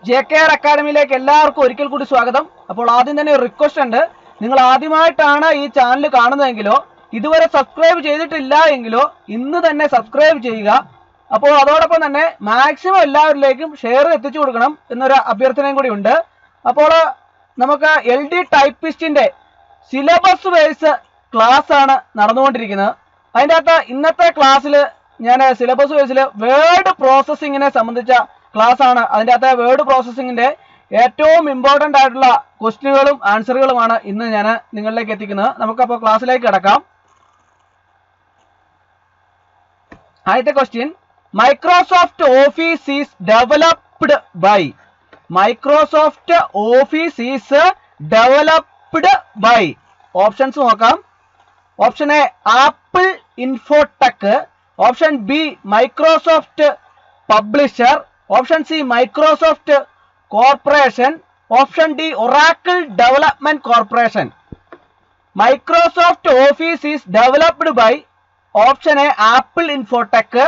JKR അക്കാഡമിയിലേക്ക് എല്ലാവർക്കും ഒരിക്കൽ കൂടി സ്വാഗതം. അപ്പോൾ ആദ്യം തന്നെ ഒരു റിക്വസ്റ്റ് ഉണ്ട്. നിങ്ങൾ ആദ്യമായിട്ടാണ് ഈ ചാനൽ കാണുന്നതെങ്കിലോ ഇതുവരെ സബ്സ്ക്രൈബ് ചെയ്തിട്ടില്ല എങ്കിലോ ഇന്ന് തന്നെ സബ്സ്ക്രൈബ് ചെയ്യുക. അപ്പോൾ അതോടൊപ്പം തന്നെ മാക്സിമം എല്ലാവരിലേക്കും ഷെയർ എത്തിച്ചു കൊടുക്കണം എന്നൊരു അഭ്യർത്ഥനയും കൂടി ഉണ്ട്. അപ്പോൾ നമുക്ക് LD ടൈപ്പിസ്റ്റിന്റെ സിലബസ് ബേസ് ക്ലാസ് ആണ് നടന്നുകൊണ്ടിരിക്കുന്നത്. അതിൻ്റെ അകത്ത് ഇന്നത്തെ ക്ലാസ്സിൽ ഞാൻ സിലബസ് ബേസിൽ വേർഡ് പ്രോസസ്സിങ്ങിനെ സംബന്ധിച്ച ക്ലാസ് ആണ്. അതിൻ്റെ അകത്തെ വേർഡ് പ്രോസസ്സിങ്ങിന്റെ ഏറ്റവും ഇമ്പോർട്ടൻ്റ് ആയിട്ടുള്ള ക്വസ്റ്റ്യനുകളും ആൻസറുകളുമാണ് ഇന്ന് ഞാൻ നിങ്ങളിലേക്ക് എത്തിക്കുന്നത്. നമുക്കപ്പോൾ ക്ലാസ്സിലേക്ക് കിടക്കാം. ആദ്യത്തെ question, Microsoft Office is developed by. Microsoft Office is developed by. Options നോക്കാം. Option A Apple Infotech, option B Microsoft Publisher, option C Microsoft Corporation, option D Oracle Development Corporation. Microsoft Office is developed by option A Apple Infotech,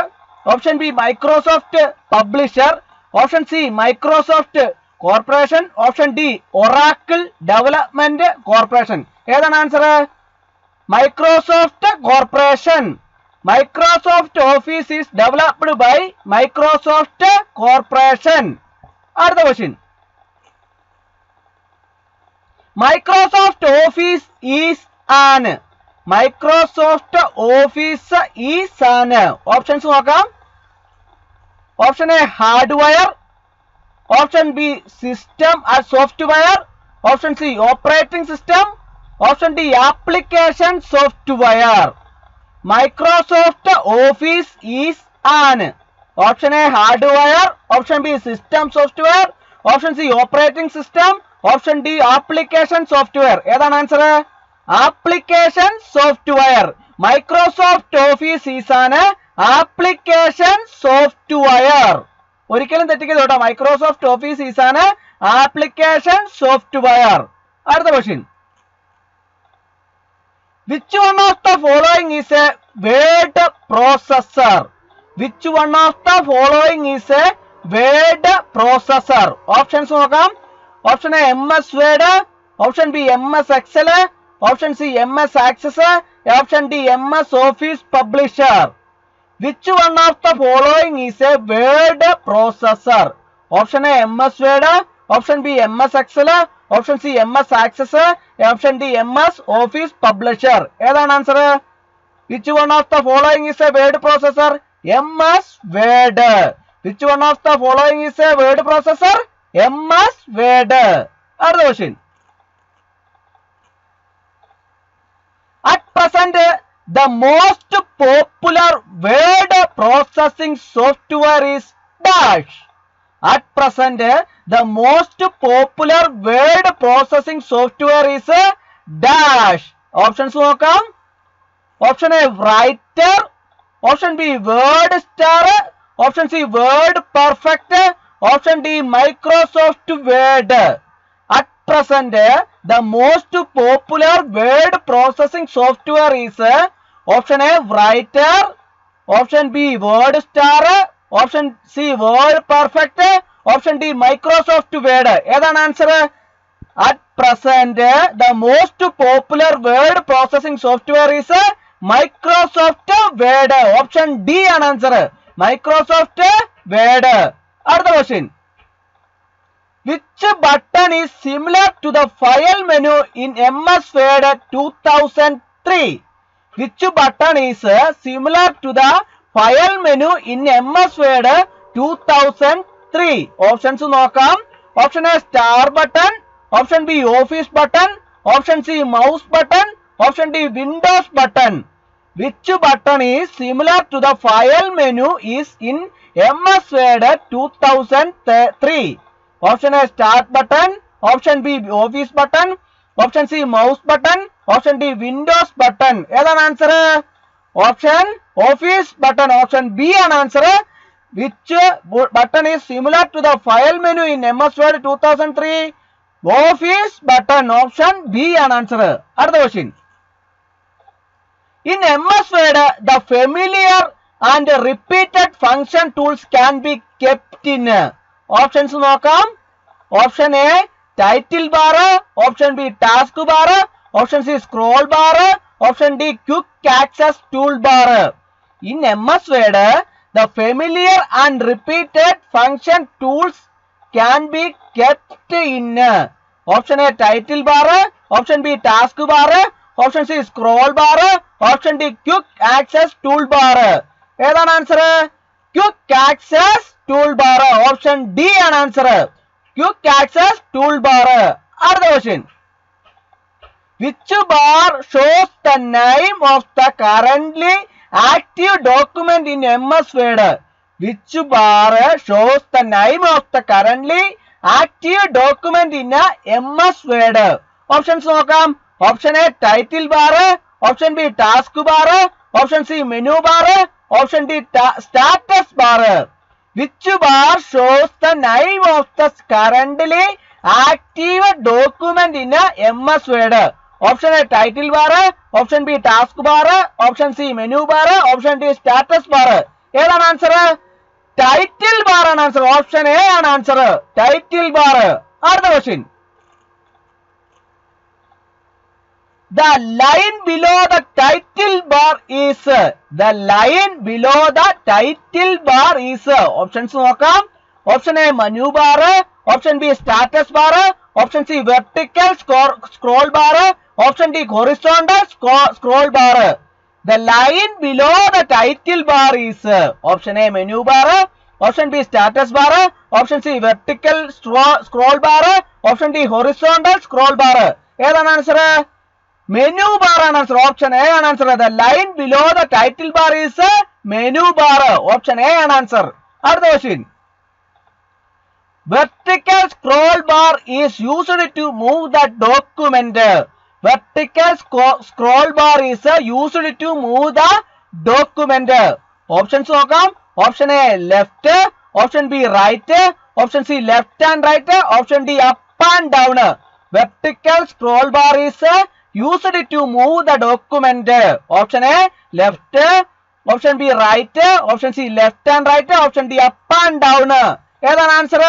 option B Microsoft Publisher, option C Microsoft Corporation, option D Oracle Development Corporation. ഏതാണ് answer? Microsoft Corporation. Microsoft Office is developed by Microsoft Corporation. അടുത്ത question, Microsoft Office is an. Microsoft Office is an. Options നോക്കാം. Option A hardware, option B system and software, option C operating system, option D application software. Microsoft Office is an. Option A hardware, option B system software, option C operating system, option D application software. ഏതാണ് answer? Application software. Microsoft Office is an application software. ഒരിക്കലും തെറ്റിക്കരുത് കേട്ടോ. Microsoft Office is an application software. അടുത്ത question, which one of the following is a word processor? Which one of the following is a word processor? Options നോക്കാം. Option A MS Word, option B MS Excel, option C MS Access, option D MS Office Publisher. Which one of the following is a word processor? Option A MS Word, option B MS Excel, option C MS Access, option D MS Office Publisher. ഏതാണ് answer? Which one of the following is a word processor? MS Word. Which one of the following is a word processor? MS Word. അടുത്ത question, at present the most popular word processing software is dash. At present the most popular word processing software is dash. Options നോക്കാം. Option A writer, option B word star, option C word perfect, option D Microsoft word. At present the most popular word processing software is option A writer, option B word star, option C word perfect, option D Microsoft Word. ഏതാണ് answer? At present the most popular word processing software is Microsoft Word. Option D ആണ് answer, Microsoft Word. അടുത്ത question, which button is similar to the file menu in MS Word 2003? Which button is similar to the file menu in MS Word 2003? Options നോക്കാം. Option A star button, option B office button, option C mouse button, option D Windows button. Which button is similar to the file menu is in MS Word 2003? Option A start button, option B office button, option C mouse button, option D Windows button. ഏതാണ് answer? Option office button. Option B ആണ് answer. Which button is similar to the file menu in MS Word 2003? Office button. Option B ആണ് answer. അടുത്ത question, in MS Word the familiar and repeated function tools can be kept in. Options നോക്കാം. Option A title bar, option B task bar, option C scroll bar, option D quick access toolbar. In MS Word, the familiar and repeated function tools can be kept in option A title bar, option B task bar, option C scroll bar, option D quick access toolbar. ഏതാണ് answer? Quick access tool bar. Option D ആണ് answer. Quick access tool bar. അടുത്ത question. Which bar shows the name of the currently active document in MS Word? Which bar shows the name of the currently active document in MS Word? Options നോക്കാം. Option A title bar, option B task bar, option C menu bar, option D status bar. Which bar shows the name of the currently active document in MS Word? Option A title bar, option B task bar, option C menu bar, option D status bar. ഏതാണ് answer? Title bar ആണ് answer. Option A ആണ് answer. Title bar. അടുത്ത question. The line below the title bar is. The line below the title bar is. Options നോക്കാം. Option A menu bar, option B status bar, option C vertical scroll bar, option D horizontal scroll bar. The line below the title bar is. Option A menu bar, option B status bar, option C vertical scroll bar, option D horizontal scroll bar. ഏതാണ് answer? Menu bar ആണ് answer. Option A ആണ് answer. The line below the title bar is menu bar. Option A ആണ് answer. അടുത്ത question. Vertical scroll bar is used to move the document. Vertical scroll bar is used to move the document. Options നോക്കാം. Option A left, option B right, option C left and right, option D up and down. Vertical scroll bar is used to move the document. Option A left, option B right, option C left and right, option D up and down. ഏതാണ് answer?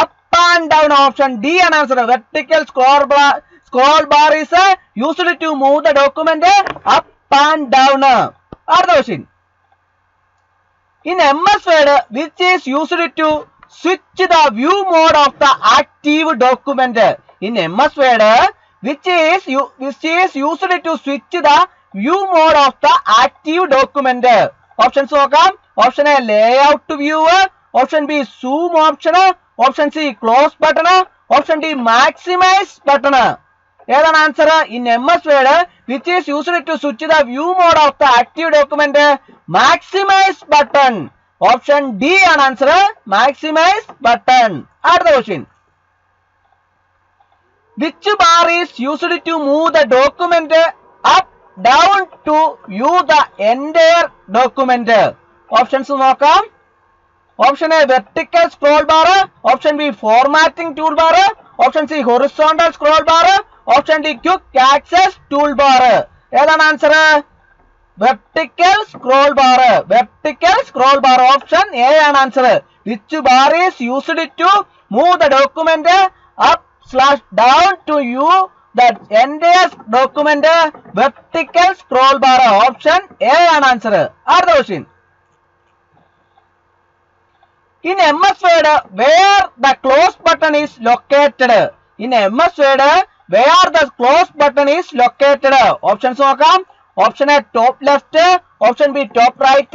Up and down. Option D ആണ് answer. Vertical scroll bar is used to move the document up and down. അടുത്ത question. In MS Word, which is used to switch the view mode of the active document? In MS Word, which is used to switch the view mode of the active document? Options നോക്കാം. Option A layout view, option B zoom option, option C close button, option D maximize button. ഏതാണ് answer? In MS Word, which is used to switch the view mode of the active document? Maximize button. Option D ആണ് answer. Maximize button. അടുത്ത question. Which bar is used to move the document up down to view the entire document? Options നോക്കാം. Option A vertical scroll bar, option B formatting toolbar, option C horizontal scroll bar, option D quick access toolbar. ഏതാണ് answer? Vertical scroll bar. Vertical scroll bar. Option A ആണ് answer. Which bar is used to move the document up/down to view the entire document? Vertical scroll bar. Option A ആണ് answer. അടുത്ത question. In MS Word, where the close button is located? In MS Word, where the close button is located? Options നോക്കാം. Option A top left, option B top right,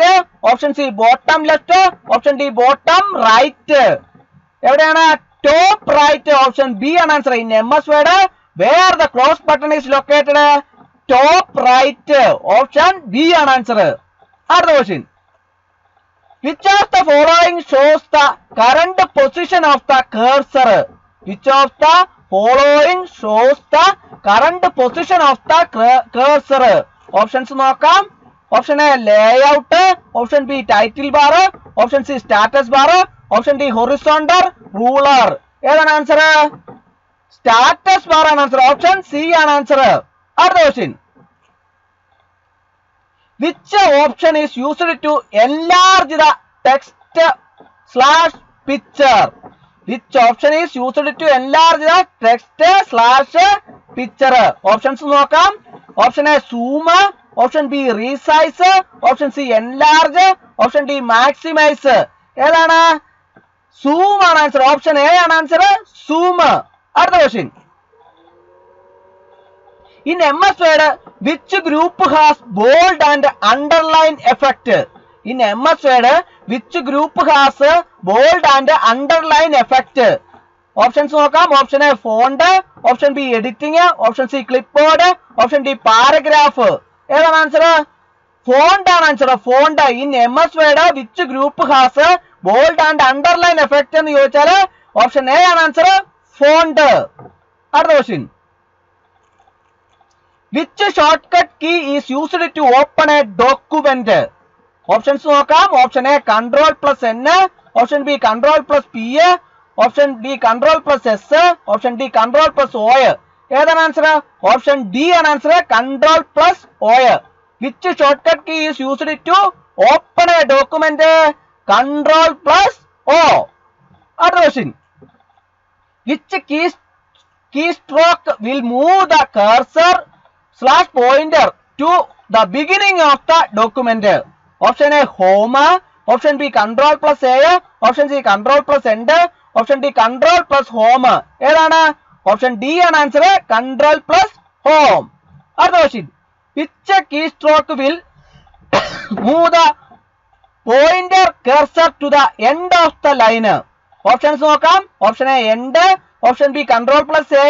option C bottom left, option D bottom right. എവിടെയാണ്? Top right. Option B ആണ് answer. In MS Word, where the close button is located? Top right. Option B ആണ് answer. അടുത്ത question. Which of the following shows the current position of the cursor? Which of the following shows the current position of the cursor? Options നോക്കാം. Option A layout, option B title bar, option C status bar, option D horizontal ruler. ഏതാണ് answer? Status bar ആണ് answer. Option C ആണ് answer. അടുത്ത question. Which option is used to enlarge the text/picture? Which option is used to enlarge the text/picture? Options നോക്കാം. Option A zoom, option B resize, option C enlarge, option D maximize. ഏതാണ്? Zoom ആണ് answer. Option A ആണ് answer. zoom. അടുത്ത question. In MS Word, which group has bold and underline effect? In MS Word, which group has bold and underline effect? Options നോക്കാം. Option A font, option B editing, option C clipboard, option D paragraph. ഏതാണ് answer? Font ആണ് answer. Font. In MS Word, which group has bold and underline effect എന്ന് ചോദിച്ചാൽ option A ആണ് answer. Font. അടുത്ത question. Which shortcut key is used to open a document? Options നോക്കാം. Option A Ctrl+N, option B Ctrl+P, option D Ctrl+S, option D Ctrl+O. ഏതാണ് answer? Option D ആണ് answer. Ctrl+O. Which shortcut key is used to open a document? Ctrl+O. അടുത്ത question. Which keystroke will move the cursor/pointer to the beginning of the document? Option A home, option B Ctrl+A, option C Ctrl+End, option D Ctrl+Home. ഏതാണ്? Option D ആണ് answer. Ctrl+Home. അടുത്ത question. Which keystroke will move the pointer cursor to the end of the line? Options നോക്കാം. Option A end, option B Ctrl+A,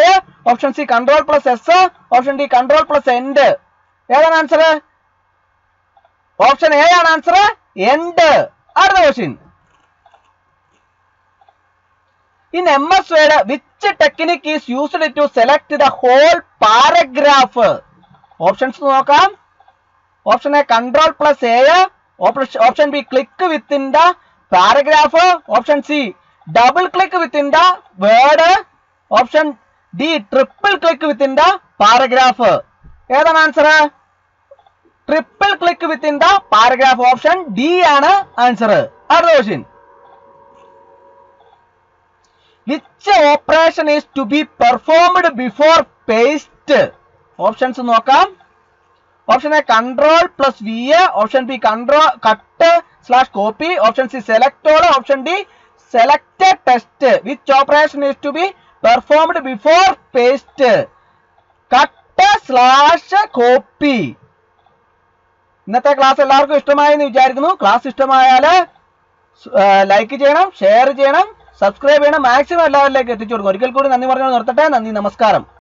option C Ctrl+S, option D Ctrl+End. ഏതാണ് answer? Option A ആണ് answer. end. അടുത്ത question. In MS Word, which technique is used to select the whole paragraph? Options നോക്കാം. Option A Ctrl+A, option B click within the paragraph, option C double click within the word, option D triple click within the paragraph. ഏതാണ് answer? Triple click within the paragraph. Option D ആണ് answer. അടുത്ത question. Which operation is to be performed before paste? Options നോക്കാം. Option A Ctrl+V, option B cut/copy, option C select all, option D select text. Which operation is to be performed before paste? cut/copy. ഇന്നത്തെ class എല്ലാവർക്കും ഇഷ്ടമായി എന്ന് വിചാരിക്കുന്നു. Class ഇഷ്ടമായാൽ like ചെയ്യണം, share ചെയ്യണം, subscribe ചെയ്യണം, മാക്സിമം എല്ലാവരിലേക്ക് എത്തിച്ചു കൊടുക്കും. ഒരിക്കൽ കൂടി നന്ദി പറഞ്ഞു നിർത്തട്ടെ. നന്ദി, നമസ്കാരം.